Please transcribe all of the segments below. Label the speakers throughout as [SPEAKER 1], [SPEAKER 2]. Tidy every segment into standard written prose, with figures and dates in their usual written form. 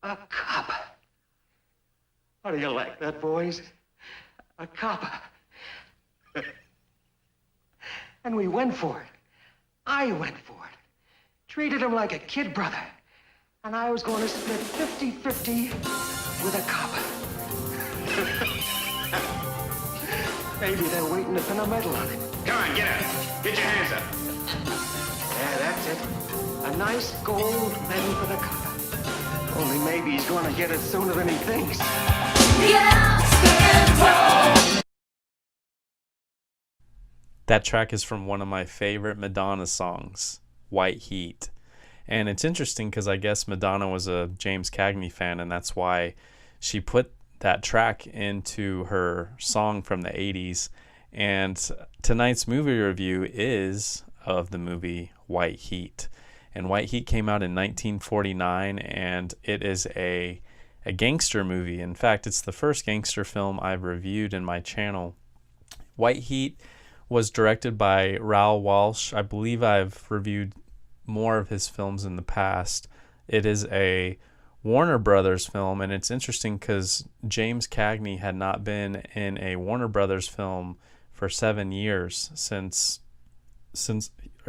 [SPEAKER 1] A cop. How do you like that, boys? A cop. And we went for it. I went for it. Treated him like a kid brother. And I was going to split 50-50 with a cop. Maybe they're waiting to pin a medal on him.
[SPEAKER 2] Come on, get up. Get your hands up.
[SPEAKER 1] Yeah, that's it. A nice gold medal for the cop. Only maybe he's going to get it sooner than he thinks.
[SPEAKER 3] That track is from one of my favorite Madonna songs, White Heat. And it's interesting because I guess Madonna was a James Cagney fan, and that's why she put that track into her song from the 80s. And tonight's movie review is of the movie White Heat. And White Heat came out in 1949, and it is a gangster movie. In fact, it's the first gangster film I've reviewed in my channel. White Heat was directed by Raoul Walsh. I believe I've reviewed more of his films in the past. It is a Warner Brothers film, and it's interesting because James Cagney had not been in a Warner Brothers film for 7 years since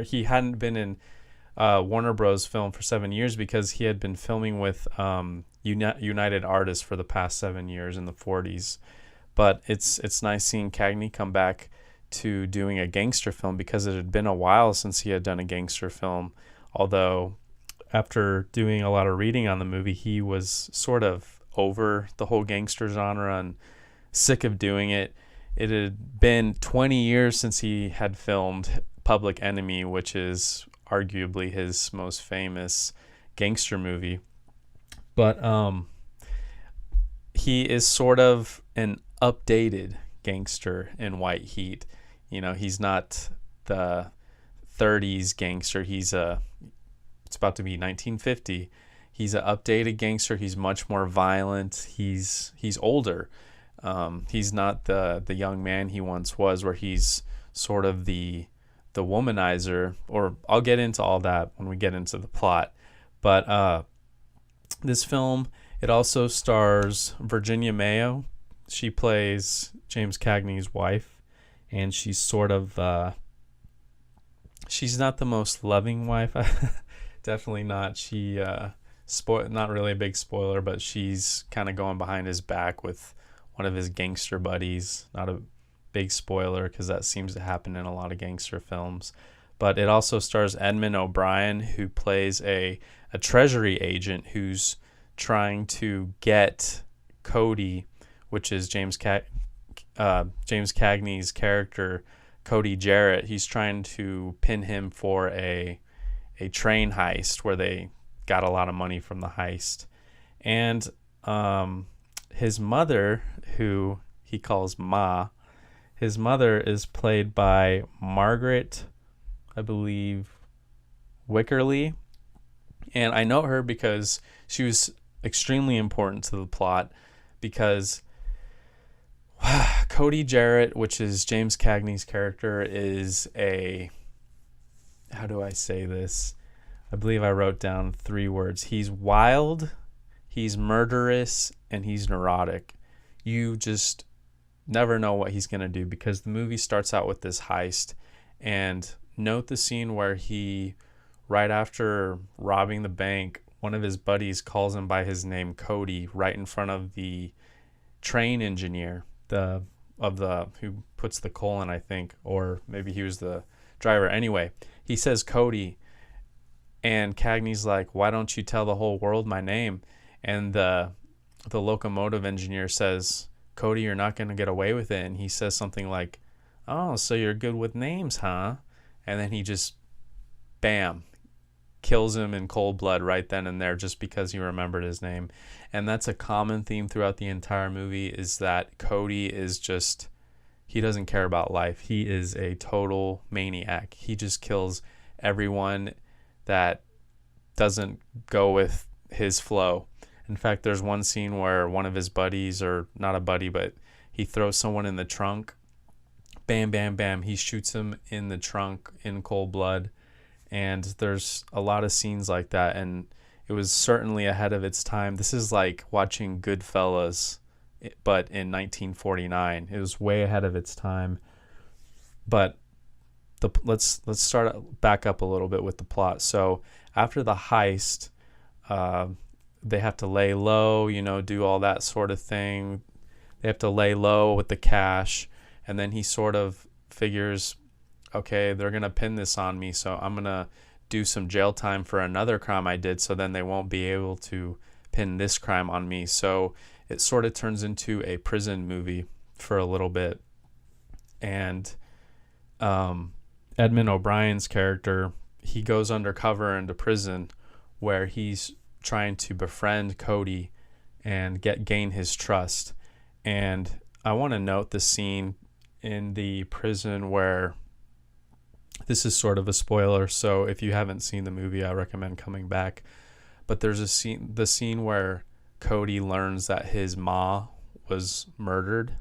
[SPEAKER 3] he hadn't been in Warner Bros. Film for 7 years because he had been filming with United Artists for the past 7 years in the 40s. But it's nice seeing Cagney come back to doing a gangster film because it had been a while since he had done a gangster film. Although after doing a lot of reading on the movie, he was sort of over the whole gangster genre and sick of doing it. It had been 20 years since he had filmed Public Enemy, which is arguably his most famous gangster movie. But he is sort of an updated gangster in White Heat. You know, he's not the 30s gangster. It's about to be 1950. He's an updated gangster. He's much more violent. He's older. He's not the young man he once was, where he's sort of the womanizer. Or I'll get into all that when we get into the plot. But this film, it also stars Virginia Mayo. She plays James Cagney's wife. And she's sort of, she's not the most loving wife. Definitely not. She, not really a big spoiler, but she's kind of going behind his back with one of his gangster buddies. Not a big spoiler because that seems to happen in a lot of gangster films. But it also stars Edmond O'Brien, who plays a treasury agent who's trying to get Cody, which is James Cagney's character, Cody Jarrett. He's trying to pin him for a train heist where they got a lot of money from the heist. And his mother, who he calls Ma, his mother is played by Margaret, I believe, Wycherly. And I know her because she was extremely important to the plot because Cody Jarrett, which is James Cagney's character, is how do I say this? I believe I wrote down 3 words. He's wild, he's murderous, and he's neurotic. You just never know what he's going to do because the movie starts out with this heist. And note the scene where he, right after robbing the bank, one of his buddies calls him by his name, Cody, right in front of the train engineer, who puts the coal in, I think, or maybe he was the driver. Anyway, he says Cody, and Cagney's like, "Why don't you tell the whole world my name?" And the locomotive engineer says, "Cody, you're not going to get away with it." And he says something like, "Oh, so you're good with names, huh?" And then he just, bam, kills him in cold blood right then and there just because he remembered his name. And that's a common theme throughout the entire movie, is that Cody is just, he doesn't care about life. He is a total maniac. He just kills everyone that doesn't go with his flow. In fact, there's one scene where one of his buddies, or not a buddy, but he throws someone in the trunk. Bam, bam, bam. He shoots him in the trunk in cold blood. And there's a lot of scenes like that. And it was certainly ahead of its time. This is like watching Goodfellas, but in 1949. It was way ahead of its time. But let's start back up a little bit with the plot. So after the heist, they have to lay low, do all that sort of thing. They have to lay low with the cash, and then he sort of figures, okay, they're gonna pin this on me, so I'm gonna do some jail time for another crime I did, so then they won't be able to pin this crime on me. So it sort of turns into a prison movie for a little bit. And Edmond O'Brien's character, he goes undercover into prison where he's trying to befriend Cody and gain his trust. And I want to note the scene in the prison where, this is sort of a spoiler, so if you haven't seen the movie, I recommend coming back. But there's the scene where Cody learns that his ma was murdered.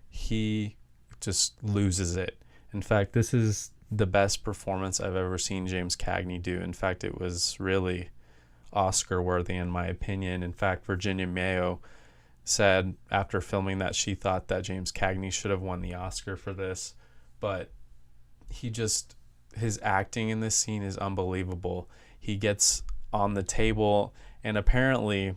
[SPEAKER 3] He just loses it. In fact, this is the best performance I've ever seen James Cagney do. In fact, it was really Oscar worthy in my opinion. In fact, Virginia Mayo said after filming that she thought that James Cagney should have won the Oscar for this, but his acting in this scene is unbelievable. He gets on the table, and apparently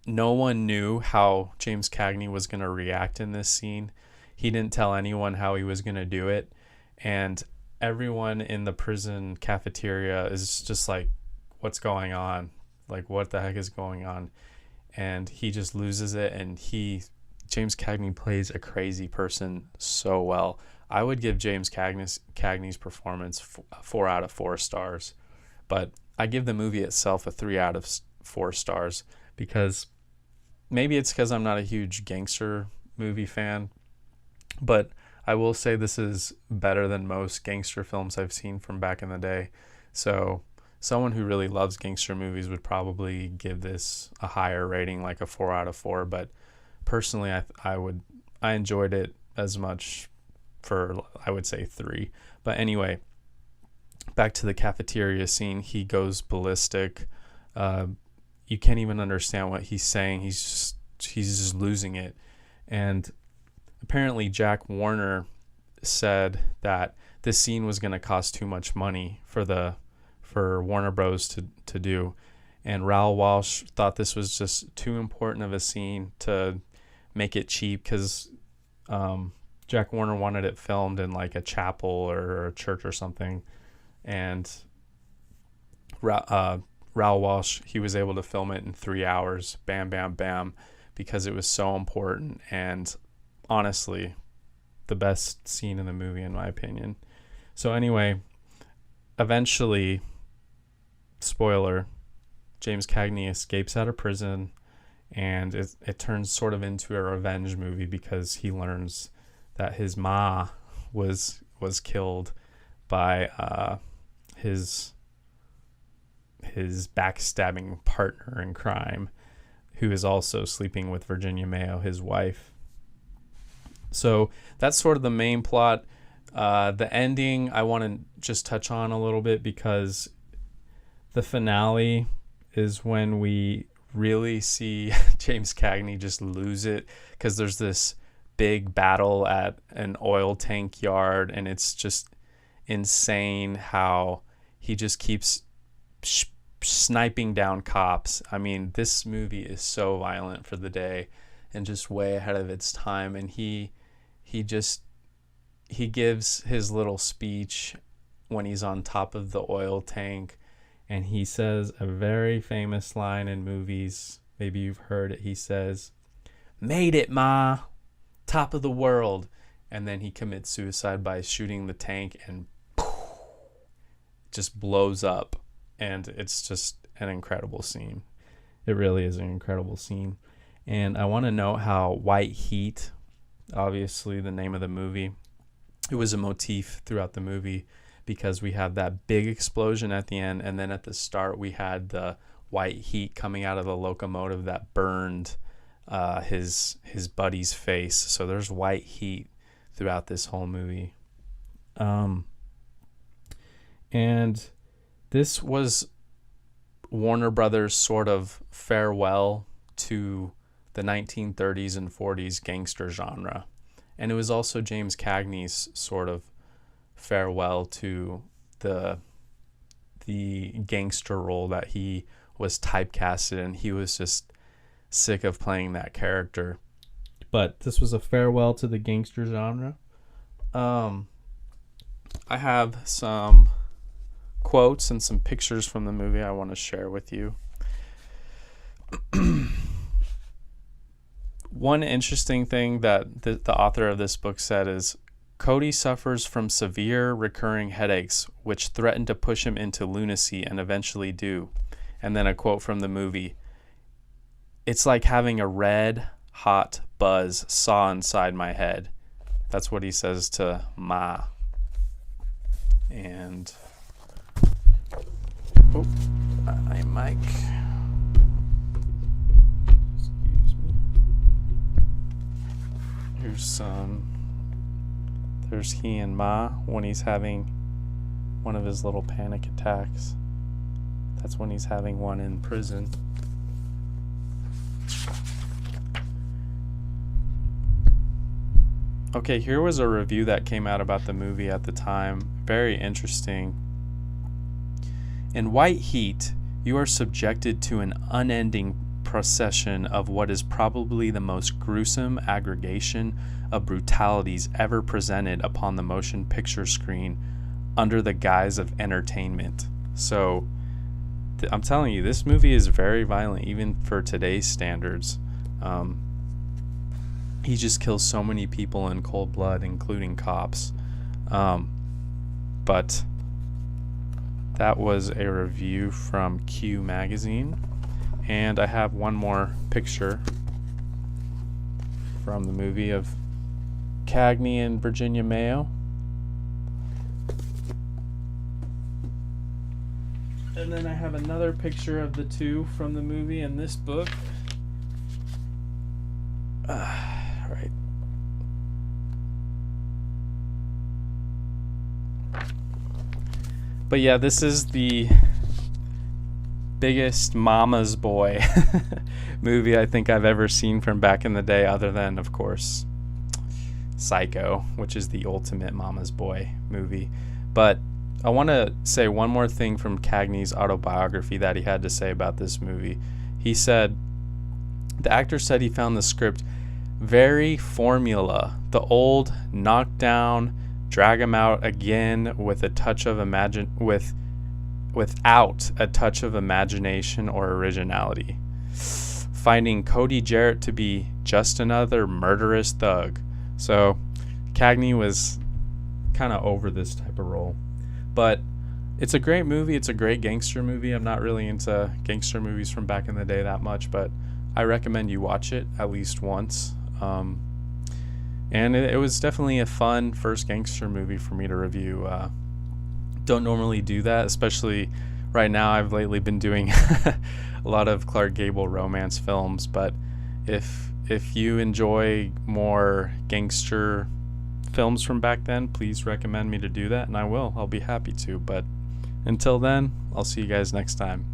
[SPEAKER 3] no one knew how James Cagney was going to react in this scene. He didn't tell anyone how he was going to do it, and everyone in the prison cafeteria is just like, what's going on? Like, what the heck is going on? And he just loses it, and James Cagney plays a crazy person so well. I would give James Cagney's performance 4 out of 4 stars, but I give the movie itself a 3 out of 4 stars because maybe it's because I'm not a huge gangster movie fan, but I will say this is better than most gangster films I've seen from back in the day. So someone who really loves gangster movies would probably give this a higher rating, like a 4 out of 4. But personally, I enjoyed it as much for, I would say, 3. But anyway, back to the cafeteria scene. He goes ballistic. You can't even understand what he's saying. He's just losing it. And apparently Jack Warner said that this scene was going to cost too much money for Warner Bros. to do. And Raoul Walsh thought this was just too important of a scene to make it cheap because Jack Warner wanted it filmed in like a chapel or a church or something. And Raoul Walsh, he was able to film it in 3 hours, bam, bam, bam, because it was so important. And honestly, the best scene in the movie, in my opinion. So anyway, eventually, spoiler, James Cagney escapes out of prison, and it turns sort of into a revenge movie because he learns that his ma was killed by his backstabbing partner in crime, who is also sleeping with Virginia Mayo, his wife. So that's sort of the main plot. The ending I want to just touch on a little bit because the finale is when we really see James Cagney just lose it, because there's this big battle at an oil tank yard, and it's just insane how he just keeps sniping down cops. I mean, this movie is so violent for the day and just way ahead of its time. And he gives his little speech when he's on top of the oil tank, and he says a very famous line in movies. Maybe you've heard it. He says, "Made it, Ma, top of the world." And then he commits suicide by shooting the tank, and just blows up. And it's just an incredible scene. It really is an incredible scene. And I want to note how White Heat, obviously the name of the movie, it was a motif throughout the movie, because we had that big explosion at the end, and then at the start we had the white heat coming out of the locomotive that burned his buddy's face. So there's white heat throughout this whole movie. And this was Warner Brothers sort of farewell to the 1930s and 40s gangster genre. And it was also James Cagney's sort of farewell to the gangster role that he was typecasted in. He was just sick of playing that character. But this was a farewell to the gangster genre. I have some quotes and some pictures from the movie I want to share with you. One interesting thing that the author of this book said is, Cody suffers from severe recurring headaches, which threaten to push him into lunacy and eventually do. And then a quote from the movie, it's like having a red hot buzz saw inside my head. That's what he says to Ma. And my mic. Excuse me. There's he and Ma when he's having one of his little panic attacks. That's when he's having one in prison. Okay, here was a review that came out about the movie at the time. Very interesting. In White Heat, you are subjected to an unending procession of what is probably the most gruesome aggregation of brutalities ever presented upon the motion picture screen under the guise of entertainment. So, I'm telling you, this movie is very violent, even for today's standards. He just kills so many people in cold blood, including cops. But that was a review from Q Magazine. And I have one more picture from the movie of Cagney and Virginia Mayo. And then I have another picture of the two from the movie in this book. Right. But yeah, this is the biggest mama's boy movie I think I've ever seen from back in the day, other than, of course, Psycho, which is the ultimate mama's boy movie. But I want to say one more thing from Cagney's autobiography that he had to say about this movie. He said, the actor said he found the script very formula, the old knock down, drag him out again with a touch of without a touch of imagination or originality, finding Cody Jarrett to be just another murderous thug. So Cagney was kind of over this type of role. But it's a great movie. It's a great gangster movie. I'm not really into gangster movies from back in the day that much, but I recommend you watch it at least once. And it was definitely a fun first gangster movie for me to review. Don't normally do that, especially right now. I've lately been doing a lot of Clark Gable romance films, but if you enjoy more gangster films from back then, please recommend me to do that, and I will. I'll be happy to. But until then, I'll see you guys next time.